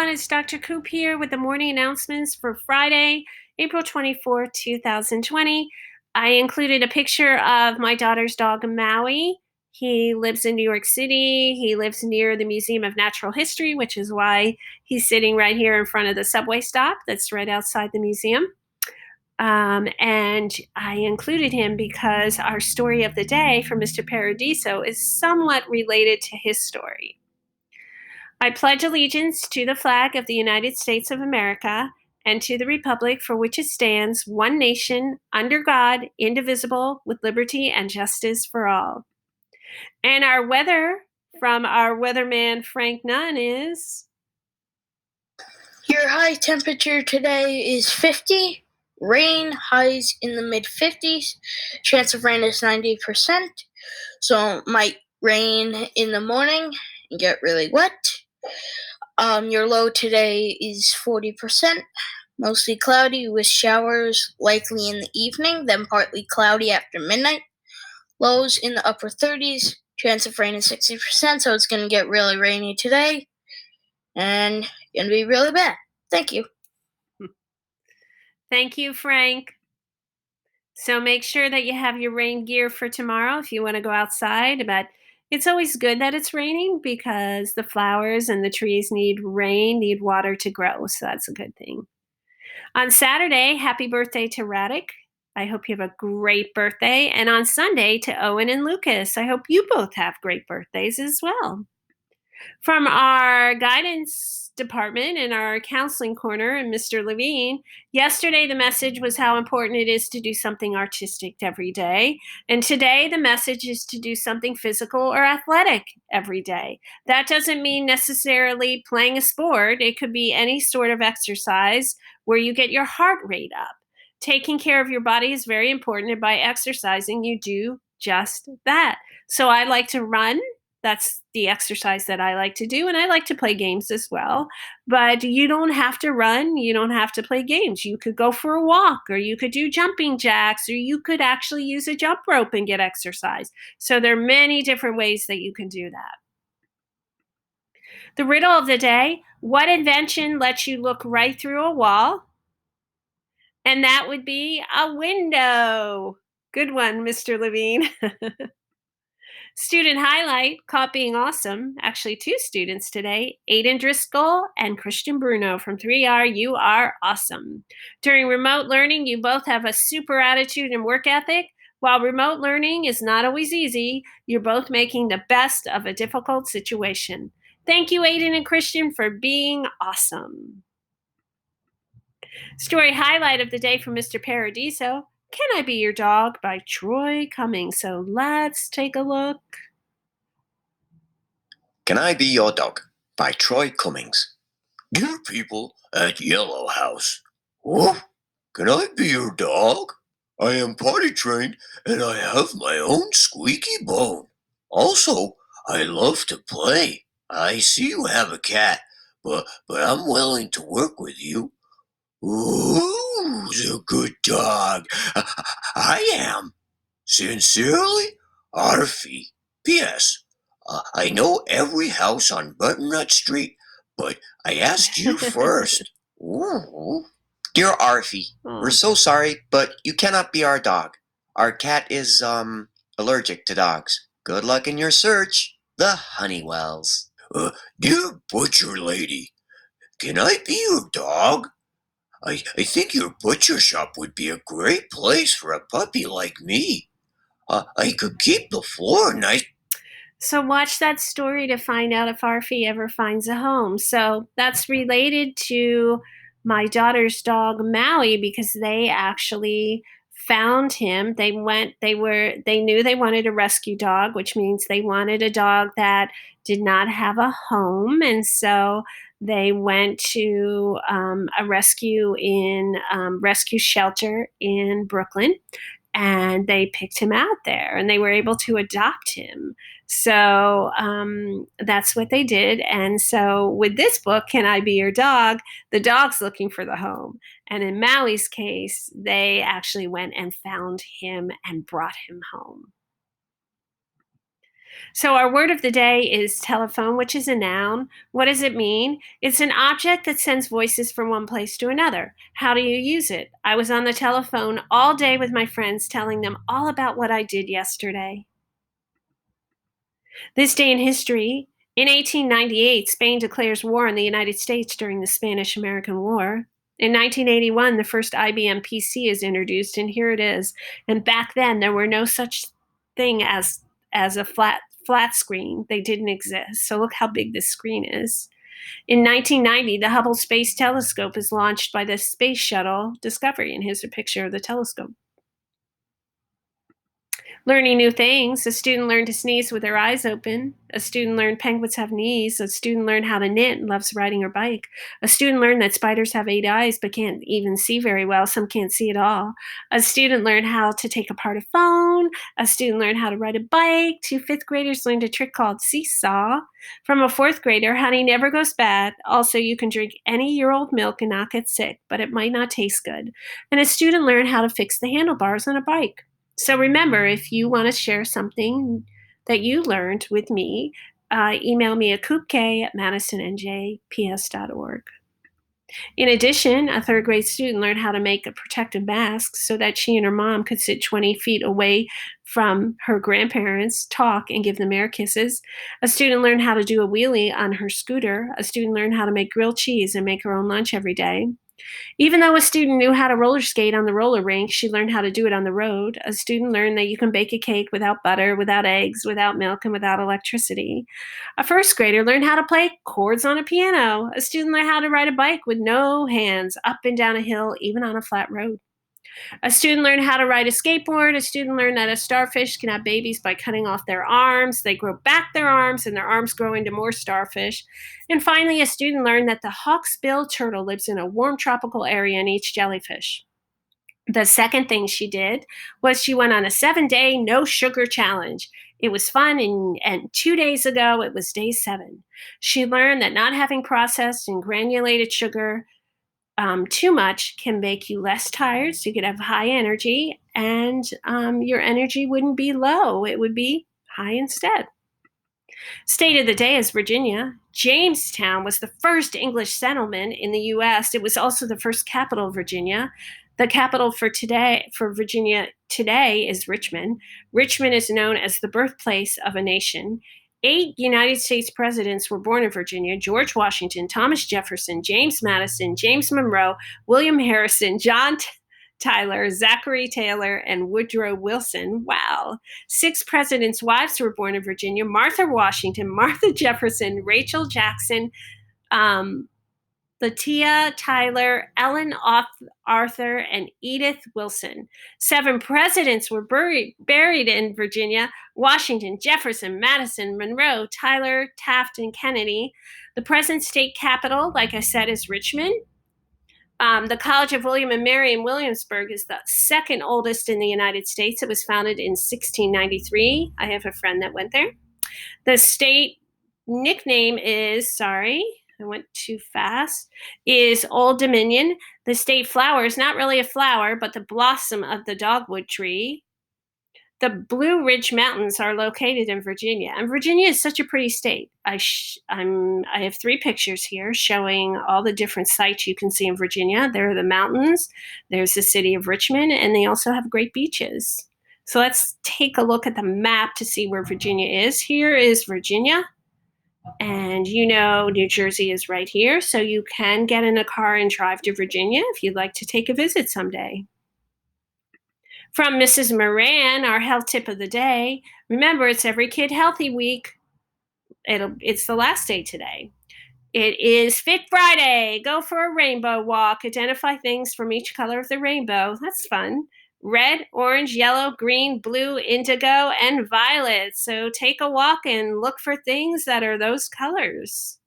everyone. It's Dr. Coop here with the morning announcements for Friday, April 24th, 2020. I included a picture of my daughter's dog, Maui. He lives in New York City. He lives near the Museum of Natural History, which is why he's sitting right here in front of the subway stop that's right outside the museum. And I included him because our story of the day from Mr. Paradiso is somewhat related to his story. I pledge allegiance to the flag of the United States of America and to the republic for which it stands, one nation, under God, indivisible, with liberty and justice for all. And our weather from our weatherman, Frank Nunn, is... Your high temperature today is 50. Rain, highs in the mid-50s. Chance of rain is 90%. So it might rain in the morning and get really wet. Your low today is 40%. Mostly cloudy with showers likely in the evening, then partly cloudy after midnight. Lows in the upper 30s. Chance of rain is 60%, so it's going to get really rainy today. And going to be really bad. Thank you. Thank you, Frank. So make sure that you have your rain gear for tomorrow if you want to go outside. But it's always good that it's raining because the flowers and the trees need rain, need water to grow. So that's a good thing. On Saturday, happy birthday to Radek. I hope you have a great birthday. And on Sunday to Owen and Lucas. I hope you both have great birthdays as well. From our guidance department and our counseling corner and Mr. Levine, yesterday the message was how important it is to do something artistic every day. And today the message is to do something physical or athletic every day. That doesn't mean necessarily playing a sport. It could be any sort of exercise where you get your heart rate up. Taking care of your body is very important, and by exercising, you do just that. So I like to run. That's the exercise that I like to do. And I like to play games as well. But you don't have to run. You don't have to play games. You could go for a walk, or you could do jumping jacks, or you could actually use a jump rope and get exercise. So there are many different ways that you can do that. The riddle of the day: what invention lets you look right through a wall? And that would be a window. Good one, Mr. Levine. Student highlight, caught being awesome. Actually, two students today, Aiden Driscoll and Christian Bruno from 3R. You are awesome. During remote learning, you both have a super attitude and work ethic. While remote learning is not always easy, you're both making the best of a difficult situation. Thank you, Aiden and Christian, for being awesome. Story highlight of the day from Mr. Paradiso, Can I Be Your Dog by Troy Cummings. So let's take a look. Can I Be Your Dog by Troy Cummings. Dear people at Yellow House, woof, can I be your dog? I am potty trained and I have my own squeaky bone. Also, I love to play. I see you have a cat, but I'm willing to work with you. Who's a good dog? I am. Sincerely, Arfie. P.S. I know every house on Butternut Street, but I asked you first. Ooh. Dear Arfie, we're so sorry, but you cannot be our dog. Our cat is, allergic to dogs. Good luck in your search. The Honeywells. Dear Butcher Lady, can I be your dog? I think your butcher shop would be a great place for a puppy like me. I could keep the floor nice. So watch that story to find out if Arfie ever finds a home. So that's related to my daughter's dog, Maui, because they actually found him. They knew they wanted a rescue dog, which means they wanted a dog that did not have a home. And so they went to a rescue shelter in Brooklyn, and they picked him out there, and they were able to adopt him. So that's what they did. And so with this book, Can I Be Your Dog? The dog's looking for the home. And in Maui's case, they actually went and found him and brought him home. So our word of the day is telephone, which is a noun. What does it mean? It's an object that sends voices from one place to another. How do you use it? I was on the telephone all day with my friends telling them all about what I did yesterday. This day in history, in 1898, Spain declares war on the United States during the Spanish-American War. In 1981, the first IBM PC is introduced, and here it is. And back then, there were no such thing as a flat screen. They didn't exist. So look how big this screen is. In 1990, the Hubble Space Telescope is launched by the Space Shuttle Discovery, and here's a picture of the telescope. Learning new things. A student learned to sneeze with their eyes open. A student learned penguins have knees. A student learned how to knit and loves riding her bike. A student learned that spiders have 8 eyes but can't even see very well. Some can't see at all. A student learned how to take apart a phone. A student learned how to ride a bike. 2 fifth graders learned a trick called seesaw. From a 4th grader, honey never goes bad. Also, you can drink any year-old milk and not get sick, but it might not taste good. And a student learned how to fix the handlebars on a bike. So remember, if you want to share something that you learned with me, email me at coopk@madisonnjps.org. In addition, a 3rd grade student learned how to make a protective mask so that she and her mom could sit 20 feet away from her grandparents, talk, and give them air kisses. A student learned how to do a wheelie on her scooter. A student learned how to make grilled cheese and make her own lunch every day. Even though a student knew how to roller skate on the roller rink, she learned how to do it on the road. A student learned that you can bake a cake without butter, without eggs, without milk, and without electricity. A 1st grader learned how to play chords on a piano. A student learned how to ride a bike with no hands up and down a hill, even on a flat road. A student learned how to ride a skateboard. A student learned that a starfish can have babies by cutting off their arms. They grow back their arms, and their arms grow into more starfish. And finally, a student learned that the hawksbill turtle lives in a warm tropical area and eats jellyfish. The second thing she did was she went on a 7-day no sugar challenge. It was fun, and 2 days ago, it was day 7. She learned that not having processed and granulated sugar too much can make you less tired, so you could have high energy, and your energy wouldn't be low. It would be high instead. State of the day is Virginia. Jamestown was the first English settlement in the U.S. It was also the first capital of Virginia. The capital for Virginia today is Richmond. Richmond is known as the birthplace of a nation. 8 United States presidents were born in Virginia: George Washington, Thomas Jefferson, James Madison, James Monroe, William Harrison, John Tyler, Zachary Taylor, and Woodrow Wilson. Wow. 6 presidents' wives were born in Virginia: Martha Washington, Martha Jefferson, Rachel Jackson, Latia Tyler, Ellen Arthur, and Edith Wilson. 7 presidents were buried in Virginia: Washington, Jefferson, Madison, Monroe, Tyler, Taft, and Kennedy. The present state capital, like I said, is Richmond. The College of William and Mary in Williamsburg is the 2nd oldest in the United States. It was founded in 1693. I have a friend that went there. The state nickname is, sorry, I went too fast, is Old Dominion. The state flower is not really a flower, but the blossom of the dogwood tree. The Blue Ridge Mountains are located in Virginia, and Virginia is such a pretty state. I have 3 pictures here showing all the different sites you can see in Virginia. There are the mountains, there's the city of Richmond, and they also have great beaches. So let's take a look at the map to see where Virginia is. Here is Virginia, and you know New Jersey is right here, so you can get in a car and drive to Virginia if you'd like to take a visit someday. From Mrs. Moran, our health tip of the day. Remember, it's Every Kid Healthy Week. It's the last day today. It is Fit Friday. Go for a rainbow walk. Identify things from each color of the rainbow. That's fun. Red, orange, yellow, green, blue, indigo, and violet. So take a walk and look for things that are those colors.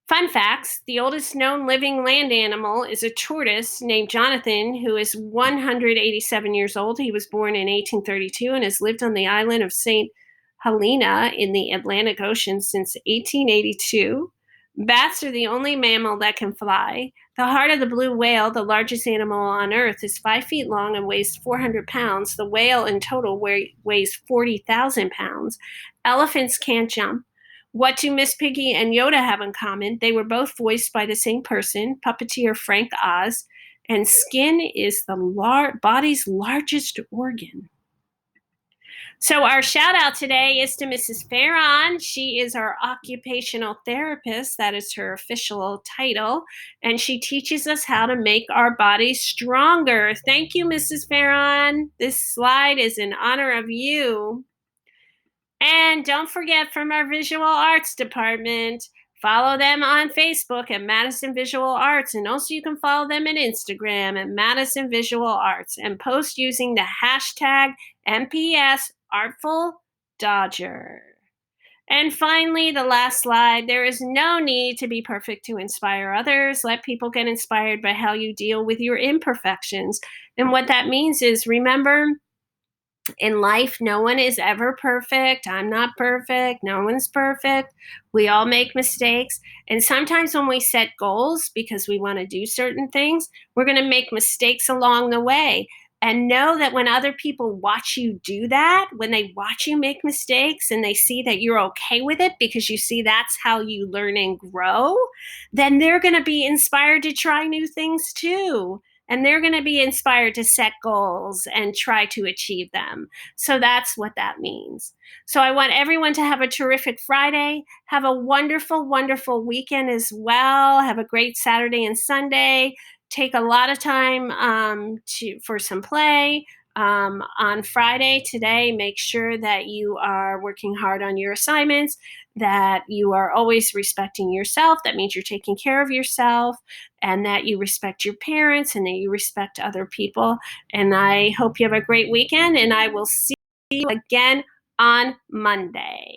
Fun facts: the oldest known living land animal is a tortoise named Jonathan, who is 187 years old. He was born in 1832 and has lived on the island of St. Helena in the Atlantic Ocean since 1882. Bats are the only mammal that can fly. The heart of the blue whale, the largest animal on Earth, is 5 feet long and weighs 400 pounds. The whale in total weighs 40,000 pounds. Elephants can't jump. What do Miss Piggy and Yoda have in common? They were both voiced by the same person, puppeteer Frank Oz, and skin is the body's largest organ. So our shout out today is to Mrs. Farron. She is our occupational therapist. That is her official title. And she teaches us how to make our bodies stronger. Thank you, Mrs. Farron. This slide is in honor of you. And don't forget, from our visual arts department, follow them on Facebook at Madison Visual Arts. And also you can follow them on Instagram at Madison Visual Arts and post using the hashtag MPS Artful Dodger. And finally, the last slide, there is no need to be perfect to inspire others. Let people get inspired by how you deal with your imperfections. And what that means is, remember, in life, no one is ever perfect. I'm not perfect. No one's perfect. We all make mistakes. And sometimes when we set goals because we want to do certain things, we're going to make mistakes along the way. And know that when other people watch you do that, when they watch you make mistakes and they see that you're okay with it because you see that's how you learn and grow, then they're going to be inspired to try new things too. And they're going to be inspired to set goals and try to achieve them. So that's what that means. So I want everyone to have a terrific Friday. Have a wonderful, wonderful weekend as well. Have a great Saturday and Sunday. Take a lot of time for some play. On Friday today, make sure that you are working hard on your assignments, that you are always respecting yourself. That means you're taking care of yourself, and that you respect your parents and that you respect other people. And I hope you have a great weekend, and I will see you again on Monday.